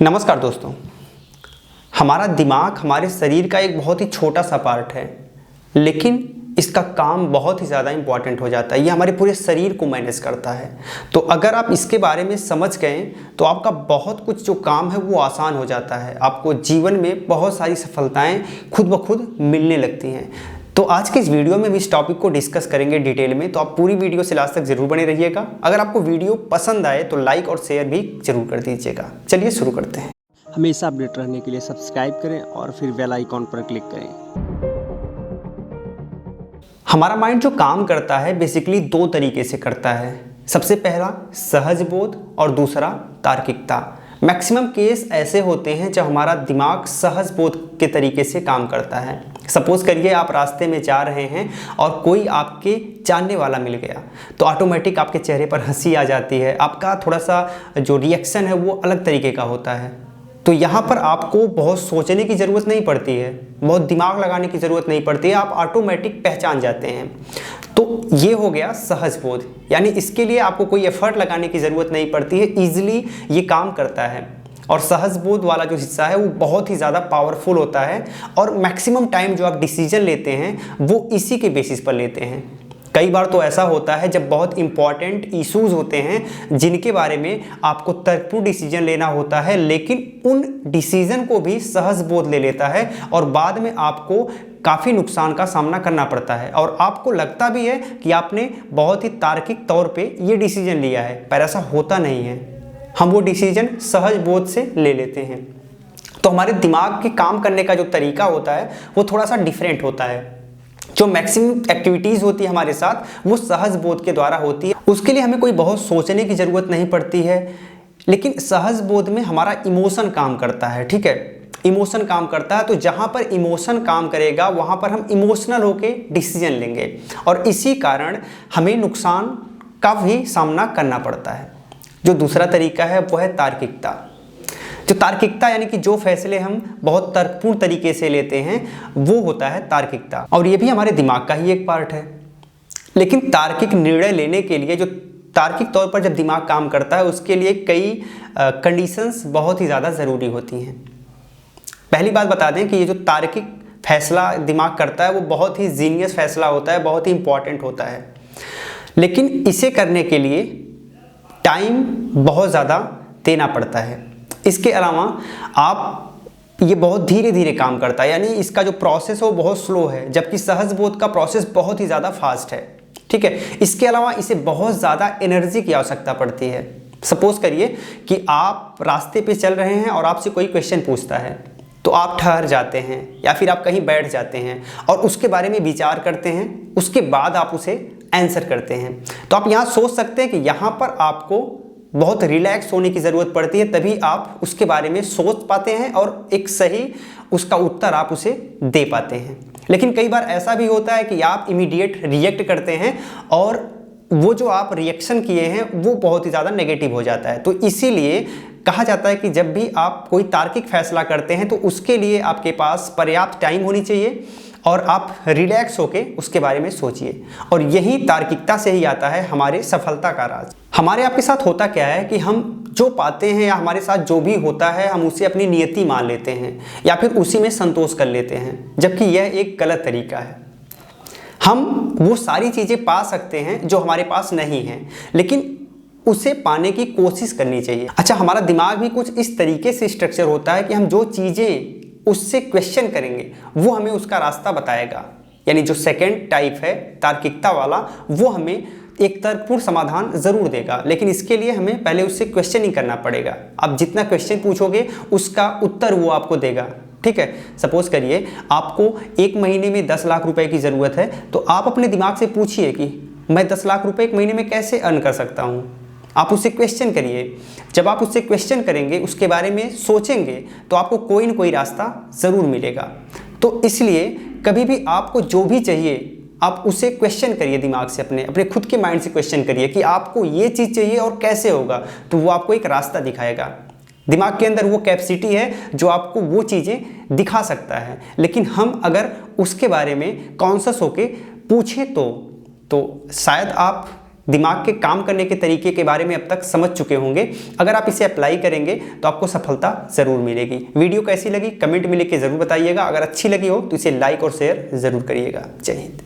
नमस्कार दोस्तों। हमारा दिमाग हमारे शरीर का एक बहुत ही छोटा सा पार्ट है, लेकिन इसका काम बहुत ही ज़्यादा इम्पॉर्टेंट हो जाता है। ये हमारे पूरे शरीर को मैनेज करता है। तो अगर आप इसके बारे में समझ गए तो आपका बहुत कुछ जो काम है वो आसान हो जाता है। आपको जीवन में बहुत सारी सफलताएं खुद ब खुद मिलने लगती हैं। तो आज के इस वीडियो में हम इस टॉपिक को डिस्कस करेंगे डिटेल में, तो आप पूरी वीडियो से लास्ट तक जरूर बने रहिएगा। अगर आपको वीडियो पसंद आए तो लाइक और शेयर भी जरूर कर दीजिएगा। चलिए शुरू करते हैं। हमेशा अपडेट रहने के लिए सब्सक्राइब करें और फिर बेल आइकॉन पर क्लिक करें। हमारा माइंड जो काम करता है बेसिकली दो तरीके से करता है। सबसे पहला सहज बोध और दूसरा तार्किकता। मैक्सिमम केस ऐसे होते हैं जब हमारा दिमाग सहज बोध के तरीके से काम करता है। सपोज करिए आप रास्ते में जा रहे हैं और कोई आपके जानने वाला मिल गया, तो ऑटोमेटिक आपके चेहरे पर हंसी आ जाती है। आपका थोड़ा सा जो रिएक्शन है वो अलग तरीके का होता है। तो यहाँ पर आपको बहुत सोचने की ज़रूरत नहीं पड़ती है, बहुत दिमाग लगाने की ज़रूरत नहीं पड़ती है, आप ऑटोमेटिक पहचान जाते हैं। तो ये हो गया सहज बोध, यानी इसके लिए आपको कोई एफर्ट लगाने की ज़रूरत नहीं पड़ती है, ईजिली ये काम करता है। और सहज बोध वाला जो हिस्सा है वो बहुत ही ज़्यादा पावरफुल होता है और मैक्सिमम टाइम जो आप डिसीजन लेते हैं वो इसी के बेसिस पर लेते हैं। कई बार तो ऐसा होता है जब बहुत इंपॉर्टेंट इश्यूज होते हैं जिनके बारे में आपको तर्कपूर्ण डिसीजन लेना होता है, लेकिन उन डिसीजन को भी सहज बोध ले लेता है और बाद में आपको काफ़ी नुकसान का सामना करना पड़ता है और आपको लगता भी है कि आपने बहुत ही तार्किक तौर पे ये डिसीजन लिया है, पर ऐसा होता नहीं है। हम वो डिसीजन सहज बोध से ले लेते हैं। तो हमारे दिमाग के काम करने का जो तरीका होता है वो थोड़ा सा डिफरेंट होता है। जो मैक्सिमम एक्टिविटीज़ होती है हमारे साथ वो सहज बोध के द्वारा होती है। उसके लिए हमें कोई बहुत सोचने की ज़रूरत नहीं पड़ती है, लेकिन सहज बोध में हमारा इमोशन काम करता है। ठीक है, इमोशन काम करता है। तो जहाँ पर इमोशन काम करेगा वहाँ पर हम इमोशनल होके डिसीजन लेंगे और इसी कारण हमें नुकसान का भी सामना करना पड़ता है। जो दूसरा तरीका है वो है तार्किकता। जो तार्किकता यानी कि जो फैसले हम बहुत तर्कपूर्ण तरीके से लेते हैं वो होता है तार्किकता, और ये भी हमारे दिमाग का ही एक पार्ट है। लेकिन तार्किक निर्णय लेने के लिए, जो तार्किक तौर पर जब दिमाग काम करता है, उसके लिए कई कंडीशंस बहुत ही ज़्यादा ज़रूरी होती हैं। पहली बात बता दें कि ये जो तार्किक फैसला दिमाग करता है वो बहुत ही जीनियस फैसला होता है, बहुत ही इंपॉर्टेंट होता है, लेकिन इसे करने के लिए टाइम बहुत ज़्यादा देना पड़ता है। इसके अलावा ये बहुत धीरे धीरे काम करता है, यानी इसका जो प्रोसेस है वो बहुत स्लो है, जबकि सहज बोध का प्रोसेस बहुत ही ज़्यादा फास्ट है। ठीक है, इसके अलावा इसे बहुत ज़्यादा एनर्जी की आवश्यकता पड़ती है। सपोज करिए कि आप रास्ते पे चल रहे हैं और आपसे कोई क्वेश्चन पूछता है, तो आप ठहर जाते हैं या फिर आप कहीं बैठ जाते हैं और उसके बारे में विचार करते हैं, उसके बाद आप उसे आंसर करते हैं। तो आप यहाँ सोच सकते हैं कि यहाँ पर आपको बहुत रिलैक्स होने की ज़रूरत पड़ती है, तभी आप उसके बारे में सोच पाते हैं और एक सही उसका उत्तर आप उसे दे पाते हैं। लेकिन कई बार ऐसा भी होता है कि आप इमीडिएट रिएक्ट करते हैं और वो जो आप रिएक्शन किए हैं वो बहुत ही ज़्यादा नेगेटिव हो जाता है। तो इसीलिए कहा जाता है कि जब भी आप कोई तार्किक फैसला करते हैं तो उसके लिए आपके पास पर्याप्त टाइम होनी चाहिए और आप रिलैक्स होके उसके बारे में सोचिए। और यही तार्किकता से ही आता है हमारे सफलता का राज। हमारे आपके साथ होता क्या है कि हम जो पाते हैं या हमारे साथ जो भी होता है हम उसे अपनी नियति मान लेते हैं या फिर उसी में संतोष कर लेते हैं, जबकि यह एक गलत तरीका है। हम वो सारी चीज़ें पा सकते हैं जो हमारे पास नहीं हैं, लेकिन उसे पाने की कोशिश करनी चाहिए। अच्छा, हमारा दिमाग भी कुछ इस तरीके से स्ट्रक्चर होता है कि हम जो चीज़ें उससे क्वेश्चन करेंगे वो हमें उसका रास्ता बताएगा। यानी जो सेकंड टाइप है तार्किकता वाला, वो हमें एक तर्कपूर्ण समाधान ज़रूर देगा, लेकिन इसके लिए हमें पहले उससे क्वेश्चन ही करना पड़ेगा। आप जितना क्वेश्चन पूछोगे उसका उत्तर वो आपको देगा। ठीक है, सपोज करिए आपको एक महीने में 10 लाख रुपए की ज़रूरत है, तो आप अपने दिमाग से पूछिए कि मैं 10 लाख रुपए एक महीने में कैसे अर्न कर सकता हूँ। आप उससे क्वेश्चन करिए। जब आप उससे क्वेश्चन करेंगे, उसके बारे में सोचेंगे, तो आपको कोई ना कोई रास्ता ज़रूर मिलेगा। तो इसलिए कभी भी आपको जो भी चाहिए आप उसे क्वेश्चन करिए, दिमाग से अपने खुद के माइंड से क्वेश्चन करिए कि आपको ये चीज़ चाहिए और कैसे होगा, तो वो आपको एक रास्ता दिखाएगा। दिमाग के अंदर वो कैपेसिटी है जो आपको वो चीज़ें दिखा सकता है, लेकिन हम अगर उसके बारे में कॉन्शियस होके पूछें तो शायद आप दिमाग के काम करने के तरीके के बारे में अब तक समझ चुके होंगे। अगर आप इसे अप्लाई करेंगे तो आपको सफलता ज़रूर मिलेगी। वीडियो कैसी लगी कमेंट में लिख के ज़रूर बताइएगा। अगर अच्छी लगी हो तो इसे लाइक और शेयर ज़रूर करिएगा। जय हिंद।